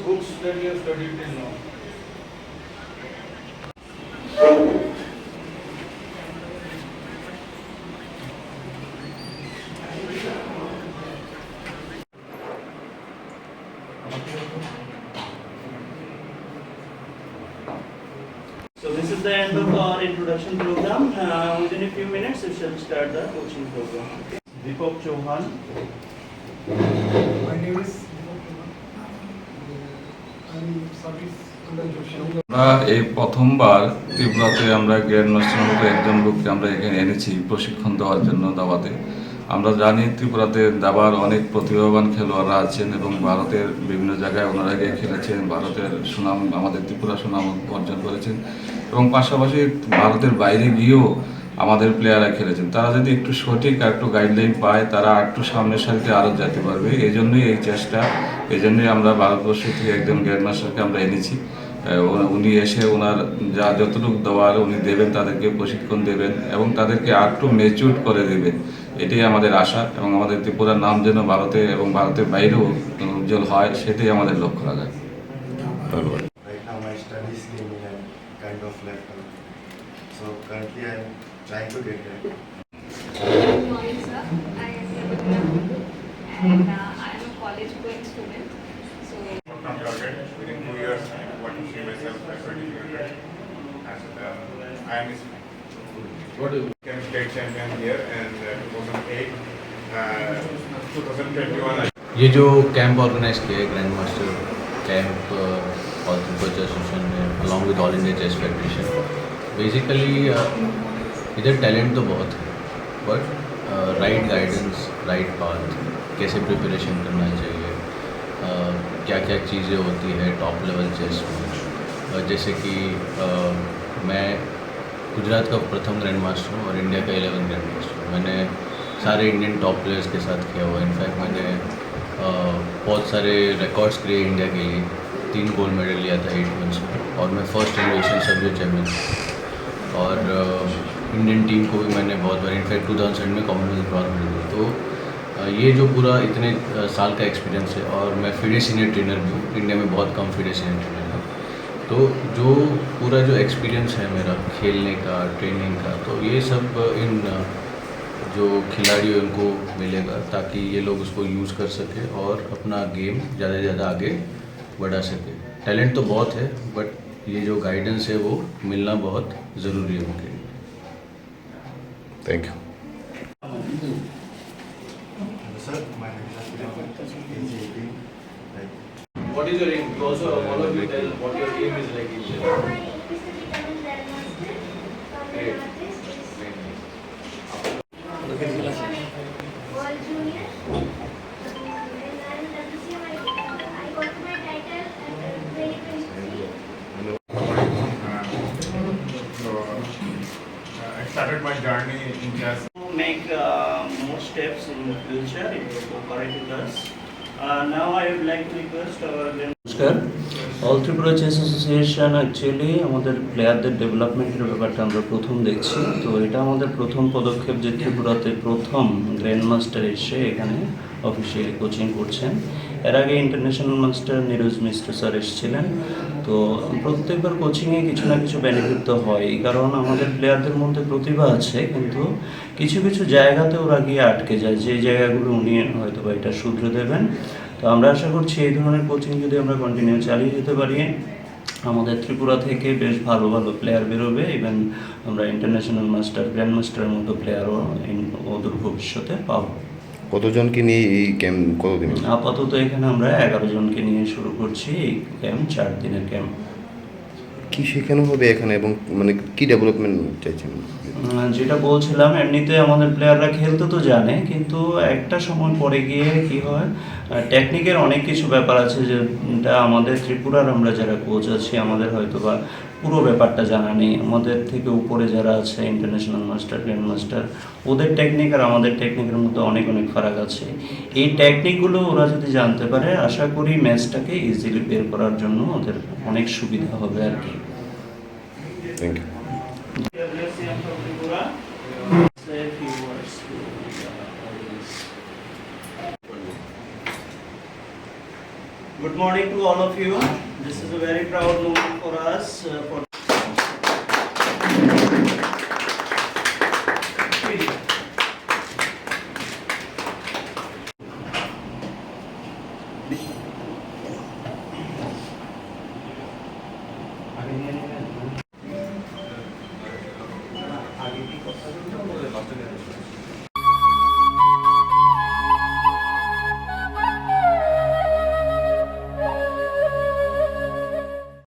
books that you have studied till now? So this is the end of our introduction program. Within a few minutes, we shall start the coaching program. Okay. Deepak Chauhan. My name is I'm service under Joshi. আমরা এই প্রথমবার ত্রিপুরাতে আমরা grand মাস্টারের মতো একজন লোককে আমরা এখানে এনেছি প্রশিক্ষণ দেওয়ার জন্য দাবাতে। আমরা জানি ত্রিপুরাতে দাবার অনেক প্রতিভাবান খেলোয়াড়রা আছেন এবং ভারতের বিভিন্ন জায়গায় ওনারা গিয়ে খেলেছেন, ভারতের সুনাম আমাদের ত্রিপুরা সুনাম অর্জন করেছেন এবং পাশাপাশি ভারতের বাইরে গিয়েও আমাদের প্লেয়াররা খেলেছেন। তারা যদি একটু সঠিক আর একটু গাইডলাইন পায় তারা একটু সামনের সারিতে আরও যেতে পারবে। এই জন্যই এই চেষ্টা, এই জন্যই আমরা ভারতবর্ষ থেকে একজন গ্র্যান্ড মাস্টারকে আমরা এনেছি। উনি এসে ওনার যা যতটুকু দেওয়ার উনি দেবেন, তাদেরকে প্রশিক্ষণ দেবেন এবং তাদেরকে আর একটু ম্যাচিউর করে দেবেন। এটাই আমাদের আশা এবং আমাদের ত্রিপুরার নাম যেন ভারতে এবং ভারতের বাইরেও উজ্জ্বল হয়, সেটাই আমাদের লক্ষ্য রাখা। ধন্যবাদ। Right now my studies came in and kind of left out. So currently I am trying to get there. Good morning, sir. I am Yavatna Kundu and I am a college going student. So, From target within 2 years, I want to see myself as a different as I am became state champion here and 2008, 2021. ये जो camp organize किया है grand master camp all Tripura chess association ने along with all India chess federation, basically इधर talent तो बहुत है but right guidance, right path, कैसे प्रिपरेशन करना चाहिए, क्या क्या चीज़ें होती है टॉप लेवल चेस में। जैसे कि मैं गुजरात का प्रथम ग्रैंड मास्टर हूँ और इंडिया का 11 ग्रैंड मास्टर हूँ। मैंने सारे इंडियन टॉप प्लेयर्स के साथ किया हुआ। इनफैक्ट मैंने बहुत सारे रिकॉर्ड्स किए इंडिया के लिए। 3 गोल्ड मेडल लिया था 8 मंथ्स में और मैं फर्स्ट जनरेशन सभी चैम्पियन और इंडियन टीम को भी मैंने बहुत बार, इनफैक्ट 2007 में कॉमनवेल्थ ब्रॉन्ज मेडल दिया। तो ये जो पूरा इतने साल का एक्सपीरियंस है और मैं फीडे सीनियर ट्रेनर भी हूँ। इंडिया में बहुत कम फीडे सीनियर ट्रेनर है। तो जो पूरा जो एक्सपीरियंस है मेरा खेलने का, ट्रेनिंग का, तो ये सब इन जो खिलाड़ी उनको मिलेगा ताकि ये लोग उसको यूज़ कर सके और अपना गेम ज़्यादा से ज़्यादा आगे बढ़ा सके। टैलेंट तो बहुत है बट ये जो गाइडेंस है वो मिलना बहुत ज़रूरी है उनके लिए। Thank you. Sir, my name is age 18. Like, What is your aim? Also, all of you tell what your aim is like in chess. My aim is to become a grandmaster from the artist World Junior. And this year I got my title at 2023. So I started my journey in chess. Make more steps in the future if you cooperate with us. Now I would like to request our নমস্কার, all Tripura chess association actually আমাদের প্লেয়ারদের ডেভেলপমেন্টের ব্যাপারটা আমরা প্রথম দেখছি। তো এটা আমাদের প্রথম পদক্ষেপ যে ত্রিপুরাতে প্রথম গ্র্যান্ড মাস্টার এসে এখানে অফিসিয়ালি কোচিং করছেন। এর আগে ইন্টারন্যাশনাল মাস্টার নিরোজ মিশ্র স্যার এসেছিলেন। তো প্রত্যেকবার কোচিংয়ে কিছু না কিছু বেনিফিট তো হয়, কারণ আমাদের প্লেয়ারদের মধ্যে প্রতিভা আছে কিন্তু কিছু কিছু জায়গাতে ওরা গিয়ে আটকে যায়, যে জায়গাগুলো উনি হয়তো বা এটা শুধরে দেবেন। তো আমরা আশা করছি এই ধরনের কোচিং যদি আমরা কন্টিনিউ চালিয়ে যেতে পারি, আমাদের ত্রিপুরা থেকে বেশ ভালো ভালো প্লেয়ার বেরোবে। ইভেন আমরা ইন্টারন্যাশনাল মাস্টার, গ্র্যান্ড মাস্টারের মতো প্লেয়ারও অদূর ভবিষ্যতে পাবো। কতজনকে নিয়ে এই ক্যাম্প কতদিন? আপাতত এখানে আমরা 11 জনকে নিয়ে শুরু করছি এই ক্যাম্প, 4 দিনের ক্যাম্প। কি শেখানো হবে এখানে এবং মানে কি ডেভেলপমেন্ট চাইছেন? যেটা বলছিলাম, এমনিতে আমাদের প্লেয়াররা খেলতে তো জানে কিন্তু একটা সময় পরে গিয়ে কি হয়, টেকনিকের অনেক কিছু ব্যাপার আছে যেটা আমাদের ত্রিপুরার আমরা যারা কোচ আছি আমাদের হয়তো বা পুরো ব্যাপারটা জানা নেই। আমাদের থেকে উপরে যারা আছে ইন্টারন্যাশনাল মাস্টার, গ্র্যান্ড মাস্টার, ওদের টেকনিক আর আমাদের টেকনিকের মধ্যে অনেক অনেক ফারাক আছে। এই টেকনিকগুলো ওরা যদি জানতে পারে আশা করি ম্যাচটাকে ইজিলি বের করার জন্য ওদের অনেক সুবিধা হবে আর কি। Thank you. Good morning to all of you. This is a very proud moment for us for